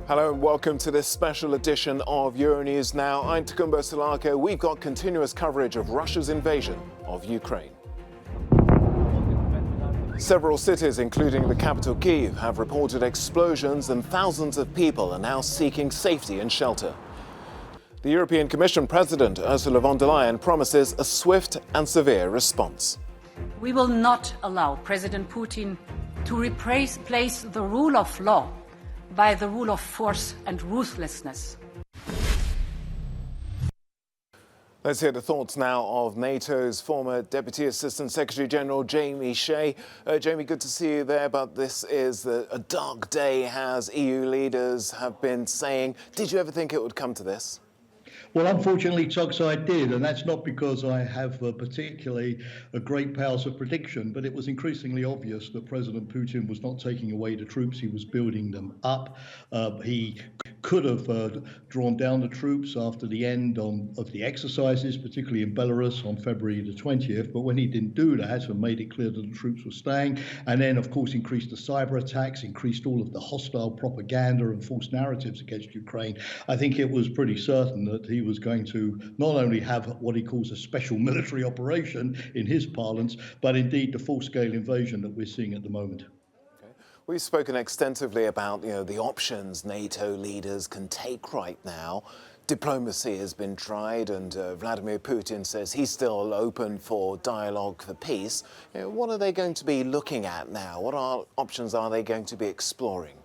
Hello and welcome to this special edition of Euronews Now. I'm Tacumbo Salako. We've got continuous coverage of Russia's invasion of Ukraine. Several cities, including the capital Kyiv, have reported explosions and thousands of people are now seeking safety and shelter. The European Commission President Ursula von der Leyen promises a swift and severe response. We will not allow President Putin to replace the rule of law by the rule of force and ruthlessness. Let's hear the thoughts now of NATO's former Deputy Assistant Secretary General Jamie Shea. Jamie, good to see you there, but this is a dark day, as EU leaders have been saying. Did you ever think it would come to this? Well, unfortunately, Tux, I did, and that's not because I have particularly a great powers of prediction, but it was increasingly obvious that President Putin was not taking away the troops, he was building them up. He could have drawn down the troops after the end of the exercises, particularly in Belarus on February the 20th, but when he didn't do that and made it clear that the troops were staying, and then, of course, increased the cyber attacks, increased all of the hostile propaganda and false narratives against Ukraine, I think it was pretty certain that he was going to not only have what he calls a special military operation in his parlance, but indeed the full-scale invasion that we're seeing at the moment. We've spoken extensively about the options NATO leaders can take right now. Diplomacy has been tried, and Vladimir Putin says he's still open for dialogue for peace. What are they going to be looking at now? What options are they going to be exploring?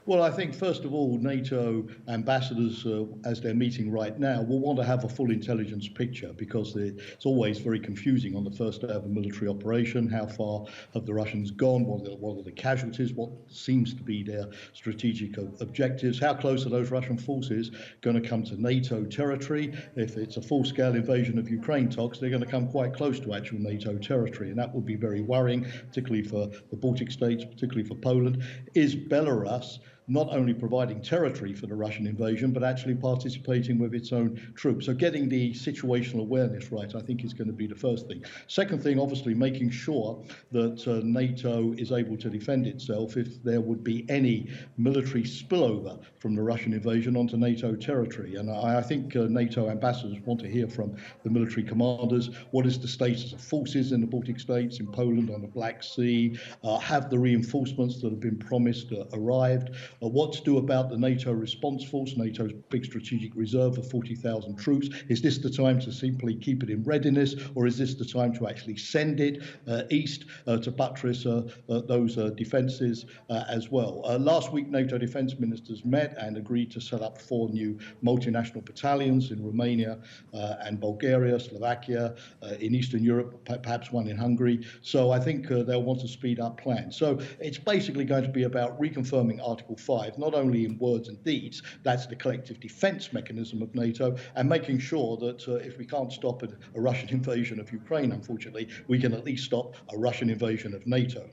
Well, I think, first of all, NATO ambassadors, as they're meeting right now, will want to have a full intelligence picture, because it's always very confusing on the first day of a military operation. How far have the Russians gone? What are the casualties? What seems to be their strategic objectives? How close are those Russian forces going to come to NATO territory? If it's a full-scale invasion of Ukraine, Tox, they're going to come quite close to actual NATO territory, and that would be very worrying, particularly for the Baltic states, particularly for Poland. Is Belarus not only providing territory for the Russian invasion, but actually participating with its own troops? So getting the situational awareness right, I think, is going to be the first thing. Second thing, obviously, making sure that NATO is able to defend itself if there would be any military spillover from the Russian invasion onto NATO territory. And I think NATO ambassadors want to hear from the military commanders. What is the status of forces in the Baltic states, in Poland, on the Black Sea? Have the reinforcements that have been promised arrived? What to do about the NATO response force, NATO's big strategic reserve of 40,000 troops? Is this the time to simply keep it in readiness, or is this the time to actually send it east to buttress those defences as well? Last week, NATO defence ministers met and agreed to set up 4 new multinational battalions in Romania and Bulgaria, Slovakia, in Eastern Europe, perhaps one in Hungary. So I think they'll want to speed up plans. So it's basically going to be about reconfirming Article 5, not only in words and deeds, that's the collective defence mechanism of NATO, and making sure that if we can't stop a Russian invasion of Ukraine, unfortunately, we can at least stop a Russian invasion of NATO.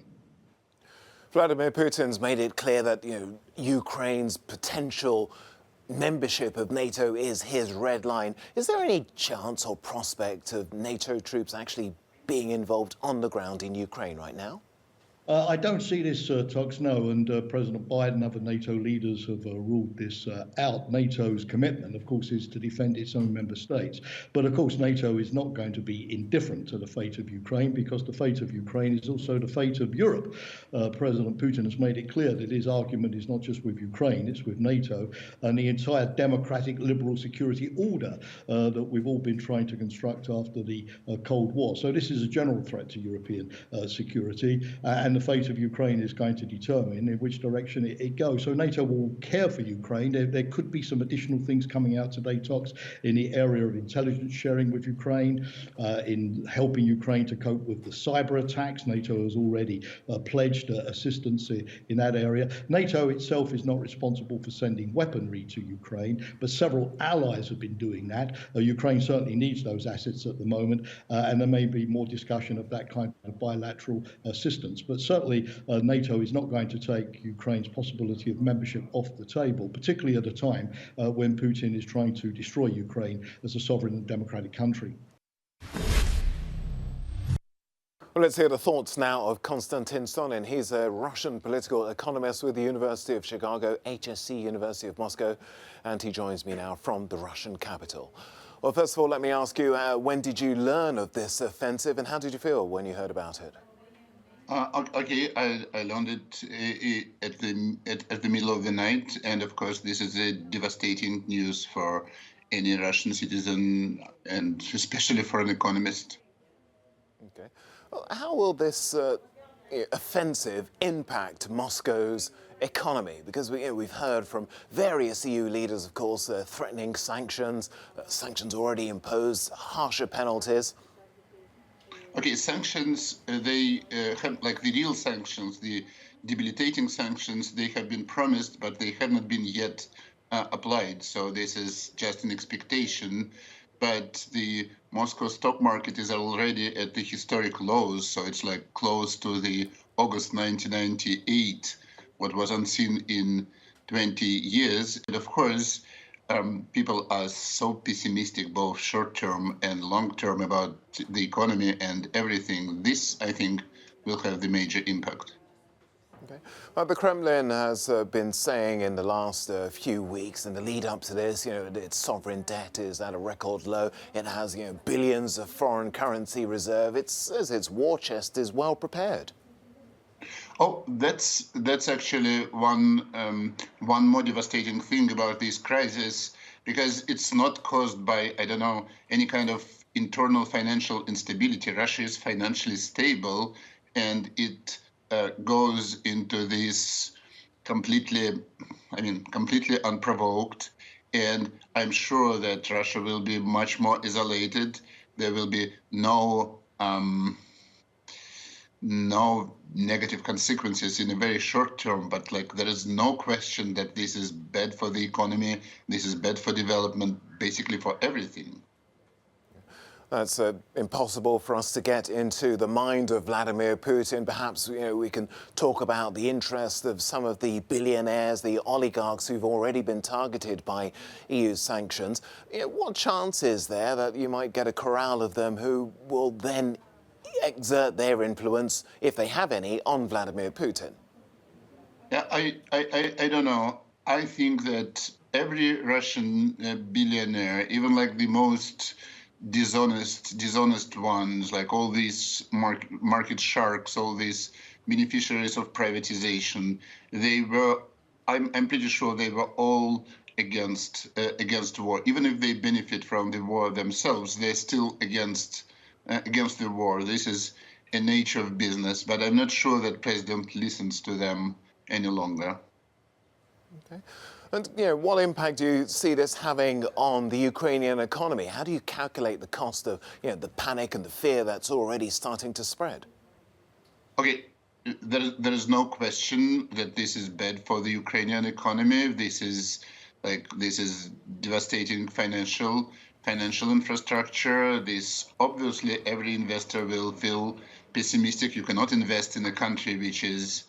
Vladimir Putin's made it clear that Ukraine's potential membership of NATO is his red line. Is there any chance or prospect of NATO troops actually being involved on the ground in Ukraine right now? I don't see this, Tux, no, and President Biden and other NATO leaders have ruled this out. NATO's commitment, of course, is to defend its own member states. But, of course, NATO is not going to be indifferent to the fate of Ukraine, because the fate of Ukraine is also the fate of Europe. President Putin has made it clear that his argument is not just with Ukraine, it's with NATO and the entire democratic liberal security order that we've all been trying to construct after the Cold War. So this is a general threat to European security, and the fate of Ukraine is going to determine in which direction it goes. So NATO will care for Ukraine. There could be some additional things coming out today, Tox, in the area of intelligence sharing with Ukraine, in helping Ukraine to cope with the cyber attacks. NATO has already pledged assistance in that area. NATO itself is not responsible for sending weaponry to Ukraine, but several allies have been doing that. Ukraine certainly needs those assets at the moment, and there may be more discussion of that kind of bilateral assistance. But certainly NATO is not going to take Ukraine's possibility of membership off the table, particularly at a time when Putin is trying to destroy Ukraine as a sovereign and democratic country. Well, let's hear the thoughts now of Konstantin Sonin. He's a Russian political economist with the University of Chicago, HSC University of Moscow, and he joins me now from the Russian capital. Well, first of all, let me ask you, when did you learn of this offensive and how did you feel when you heard about it? Okay, I learned it at the middle of the night, and of course, this is a devastating news for any Russian citizen, and especially for an economist. Okay. Well, how will this offensive impact Moscow's economy? Because we've heard from various EU leaders, of course, threatening sanctions, sanctions already imposed, harsher penalties. Okay, sanctions, they have, like the real sanctions, the debilitating sanctions, they have been promised, but they have not been yet applied. So this is just an expectation. But the Moscow stock market is already at the historic lows. So it's like close to the August 1998, what was unseen in 20 years. And of course, people are so pessimistic, both short-term and long-term, about the economy and everything. This, I think, will have the major impact. Okay. Well, the Kremlin has been saying in the last few weeks, in the lead up to this, its sovereign debt is at a record low. It has, billions of foreign currency reserve. It says its war chest is well prepared. Oh, that's actually one more devastating thing about this crisis, because it's not caused by, I don't know, any kind of internal financial instability. Russia is financially stable, and it goes into this completely unprovoked. And I'm sure that Russia will be much more isolated. There will be no negative consequences in a very short term, but there is no question that this is bad for the economy, this is bad for development, basically for everything. That's impossible for us to get into the mind of Vladimir Putin. Perhaps we can talk about the interest of some of the billionaires, the oligarchs who've already been targeted by EU sanctions. What chance is there that you might get a corral of them who will then exert their influence, if they have any, on Vladimir Putin? Yeah, I don't know. I think that every Russian billionaire, even like the most dishonest ones, like all these market sharks, all these beneficiaries of privatization, I'm pretty sure they were all against war. Even if they benefit from the war themselves, they're still against the war. This is a nature of business, but I'm not sure that President listens to them any longer. Okay. And what impact do you see this having on the Ukrainian economy? How do you calculate the cost of the panic and the fear that's already starting to spread? Okay, there is no question that this is bad for the Ukrainian economy. This is devastating financial infrastructure. This, obviously, every investor will feel pessimistic. You cannot invest in a country which is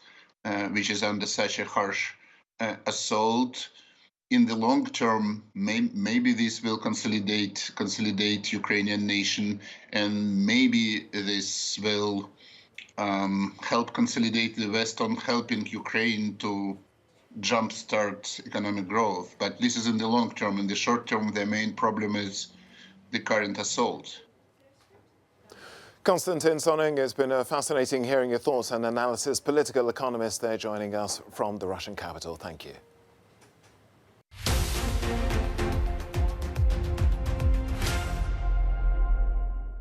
under such a harsh assault. In the long term, maybe this will consolidate Ukrainian nation, and maybe this will help consolidate the West on helping Ukraine to jumpstart economic growth. But this is in the long term. In the short term, the main problem is the current assault. Konstantin Sonin, it's been fascinating hearing your thoughts and analysis. Political economist there joining us from the Russian capital. Thank you.